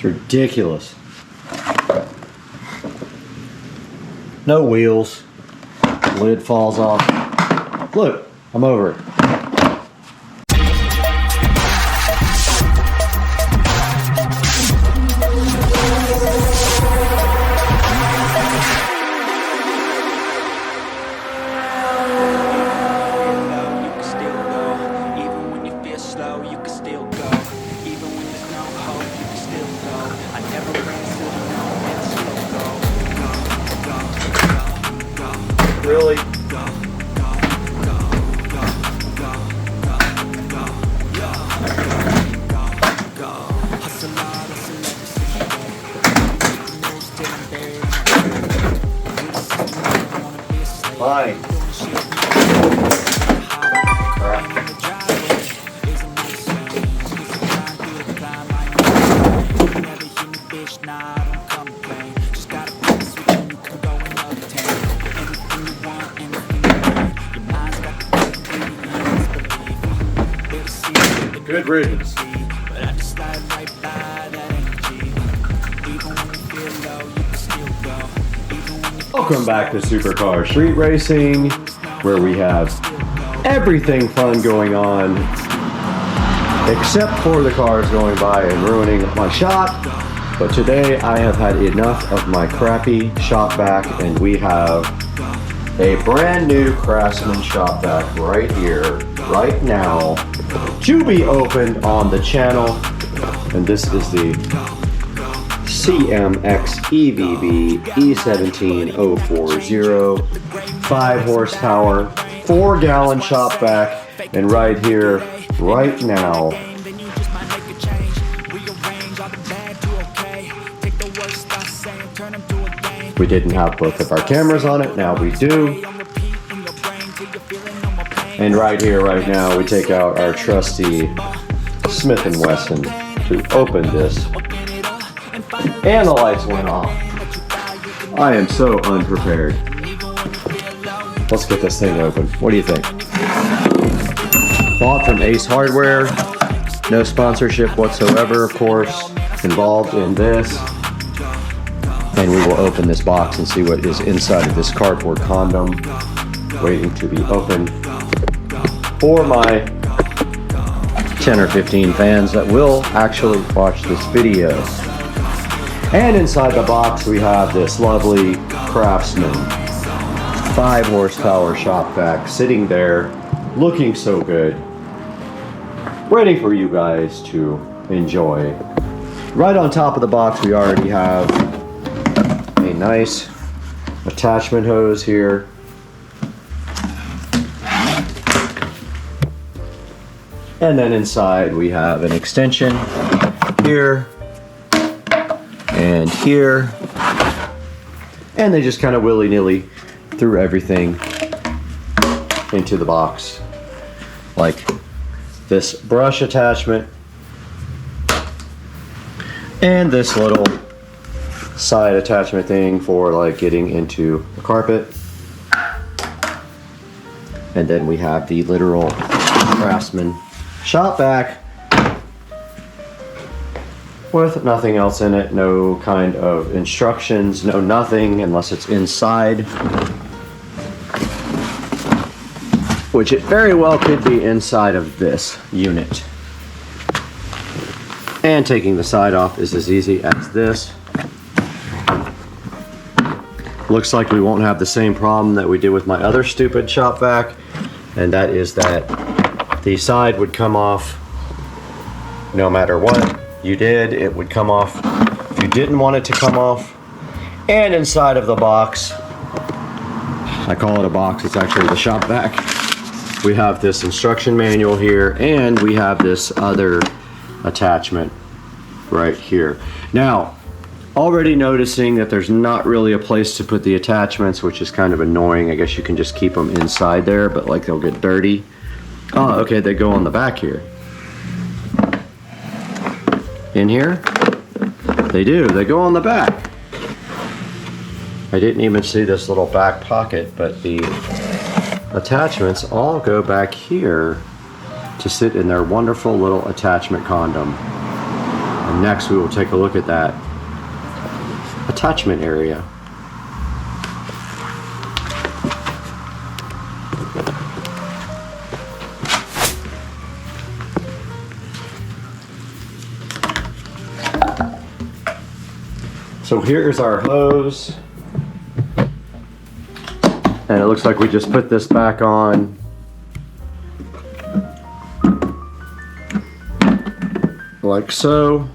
ridiculous. No wheels. Lid falls off. Look, I'm over it. Really? Fine. Good riddance. Welcome back to Supercar Street Racing, where we have everything fun going on, except for the cars going by and ruining my shot. But today I have had enough of my crappy shop vac, and we have a brand new CRAFTSMAN shop vac right here, right now, to be opened on the channel. And this is the CMXEVBE17040, 5 horsepower, 4-gallon shop vac, and right here, right now, we didn't have both of our cameras on it, now we do. And right here, right now, we take out our trusty Smith & Wesson to open this. And the lights went off. I am so unprepared. Let's get this thing open. What do you think? Bought from Ace Hardware. No sponsorship whatsoever, of course, involved in this. And we will open this box and see what is inside of this cardboard condom, waiting to be opened for my 10 or 15 fans that will actually watch this video. And inside the box we have this lovely CRAFTSMAN 5 horsepower shop vac sitting there, looking so good, ready for you guys to enjoy. Right on top of the box we already have a nice attachment hose here. And then inside we have an extension here and here. And they just kind of willy-nilly threw everything into the box. Like this brush attachment and this little side attachment thing for like getting into the carpet. And then we have the literal CRAFTSMAN shop vac with nothing else in it, no kind of instructions, no nothing unless it's inside, which it very well could be inside of this unit. And taking the side off is as easy as this. Looks like we won't have the same problem that we did with my other stupid shop vac, and that is that the side would come off no matter what you did. It would come off if you didn't want it to come off. And inside of the box, I call it a box, it's actually the shop vac, we have this instruction manual here, and we have this other attachment right here. Now, already noticing that there's not really a place to put the attachments, which is kind of annoying. I guess you can just keep them inside there, but like they'll get dirty. Oh, okay, they go on the back here. In here? They do, they go on the back. I didn't even see this little back pocket, but the attachments all go back here to sit in their wonderful little attachment condom. And next we will take a look at that attachment area. So here's our hose, and it looks like we just put this back on like so.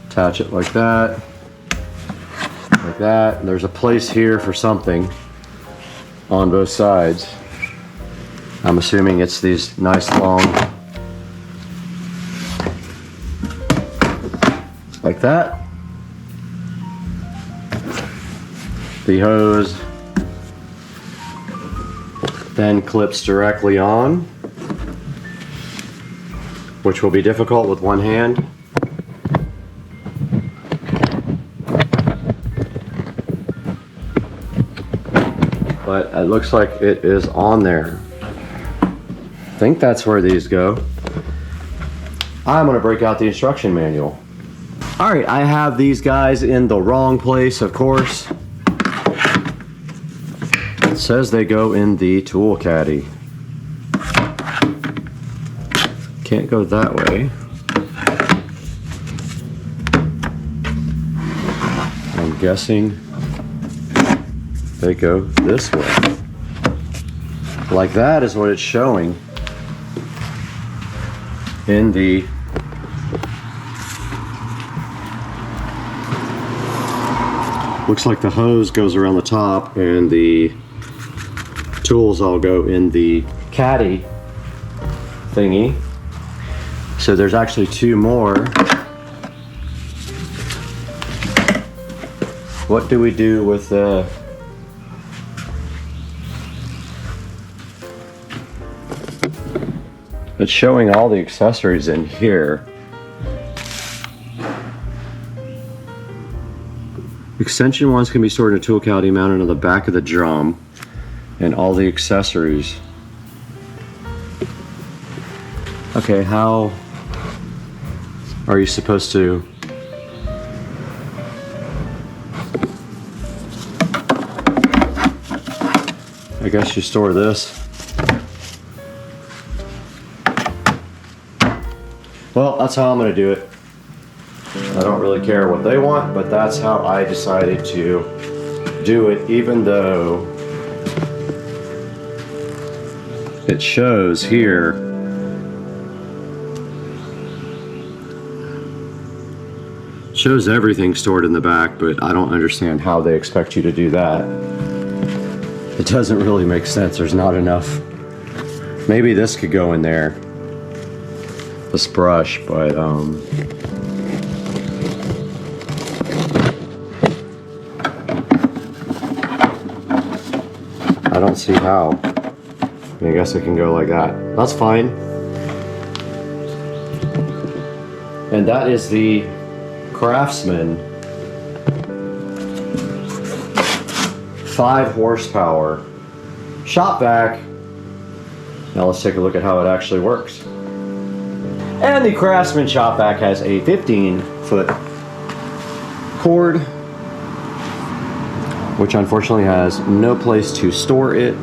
Attach it like that, like that. And there's a place here for something on both sides. I'm assuming it's these nice long, like that. The hose then clips directly on, which will be difficult with one hand. But it looks like it is on there. I think that's where these go. I'm gonna break out the instruction manual. All right, I have these guys in the wrong place, of course. It says they go in the tool caddy. Can't go that way. I'm guessing they go this way. Like that is what it's showing in the looks like the hose goes around the top and the tools all go in the caddy thingy. So there's actually two more. What do we do with the it's showing all the accessories in here. Extension ones can be stored in a tool caddy mounted on the back of the drum, and all the accessories. Okay, how are you supposed to? I guess you store this. Well, that's how I'm going to do it. I don't really care what they want, but that's how I decided to do it, even though it shows here shows everything stored in the back, but I don't understand how they expect you to do that. It doesn't really make sense. There's not enough. Maybe this could go in there. This brush, but I don't see how. I guess it can go like that. That's fine. And that is the CRAFTSMAN 5 horsepower shop vac. Now let's take a look at how it actually works. And the CRAFTSMAN shop vac has a 15-foot cord, which unfortunately has no place to store it.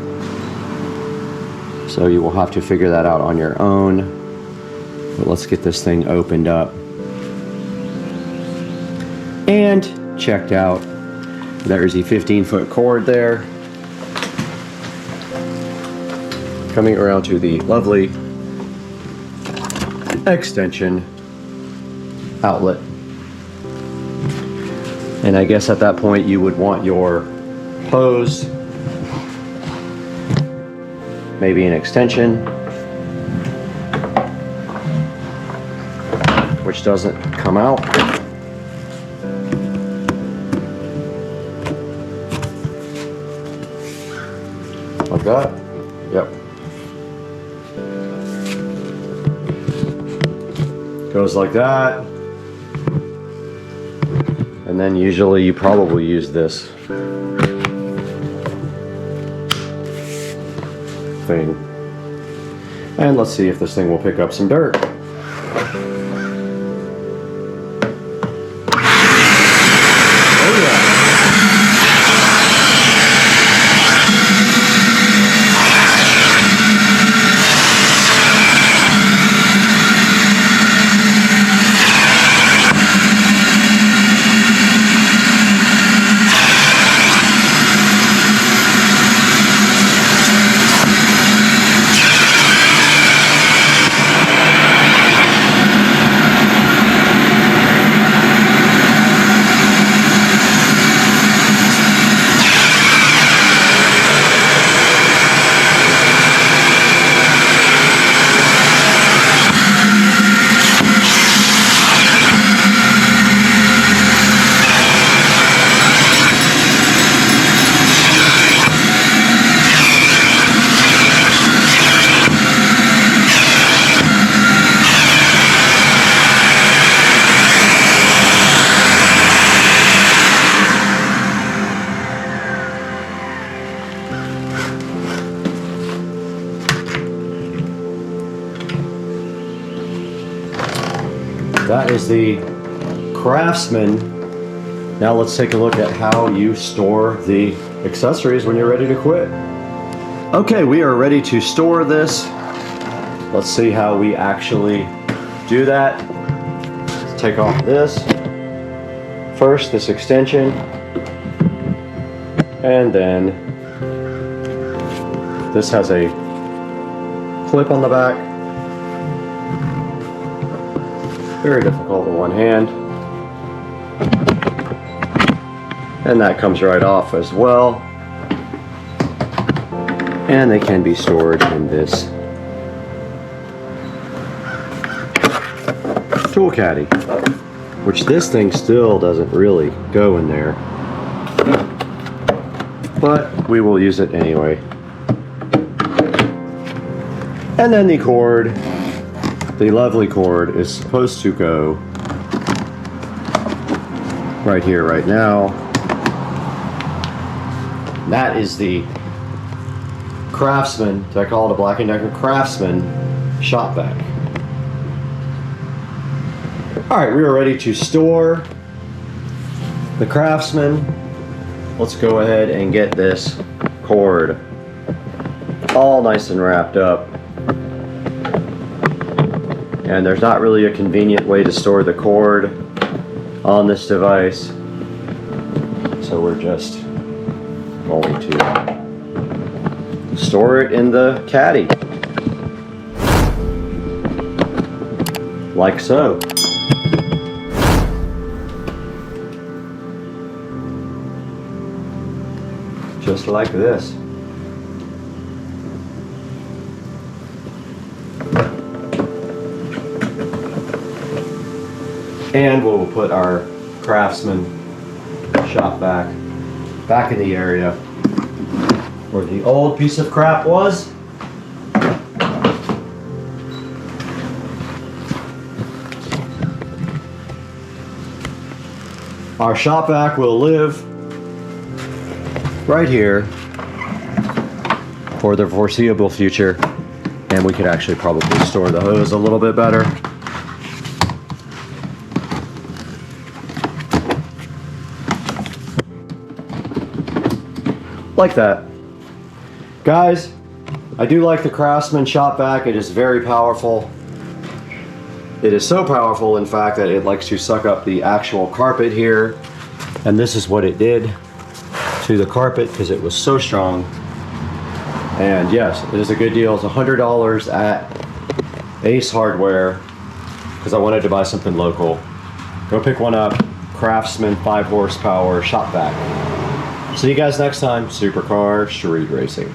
So you will have to figure that out on your own. But let's get this thing opened up and checked out. There's the 15-foot cord there. Coming around to the lovely extension outlet. And I guess at that point you would want your hose, maybe an extension, which doesn't come out. Like that. Yep. Goes like that. And then usually you probably use this roofing. And let's see if this thing will pick up some dirt. That is the CRAFTSMAN. Now let's take a look at how you store the accessories when you're ready to quit. Okay, we are ready to store this. Let's see how we actually do that. Let's take off this. First, this extension. And then this has a clip on the back. Very difficult in one hand. And that comes right off as well. And they can be stored in this tool caddy, which this thing still doesn't really go in there, but we will use it anyway. And then the cord, the lovely cord, is supposed to go right here, right now. That is the CRAFTSMAN, did I call it a Black & Decker CRAFTSMAN shop vac. Alright, we are ready to store the CRAFTSMAN. Let's go ahead and get this cord all nice and wrapped up. And there's not really a convenient way to store the cord on this device, so we're just going to store it in the caddy, like so. Just like this. And we'll put our CRAFTSMAN shop vac back in the area where the old piece of crap was. Our shop vac will live right here for the foreseeable future, and we could actually probably store the hose a little bit better. Like that. Guys, I do like the CRAFTSMAN shop vac. It is very powerful. It is so powerful, in fact, that it likes to suck up the actual carpet here. And this is what it did to the carpet because it was so strong. And yes, it is a good deal. It's $100 at Ace Hardware because I wanted to buy something local. Go pick one up. CRAFTSMAN 5 horsepower shop vac. See you guys next time. Supercar Street Racing.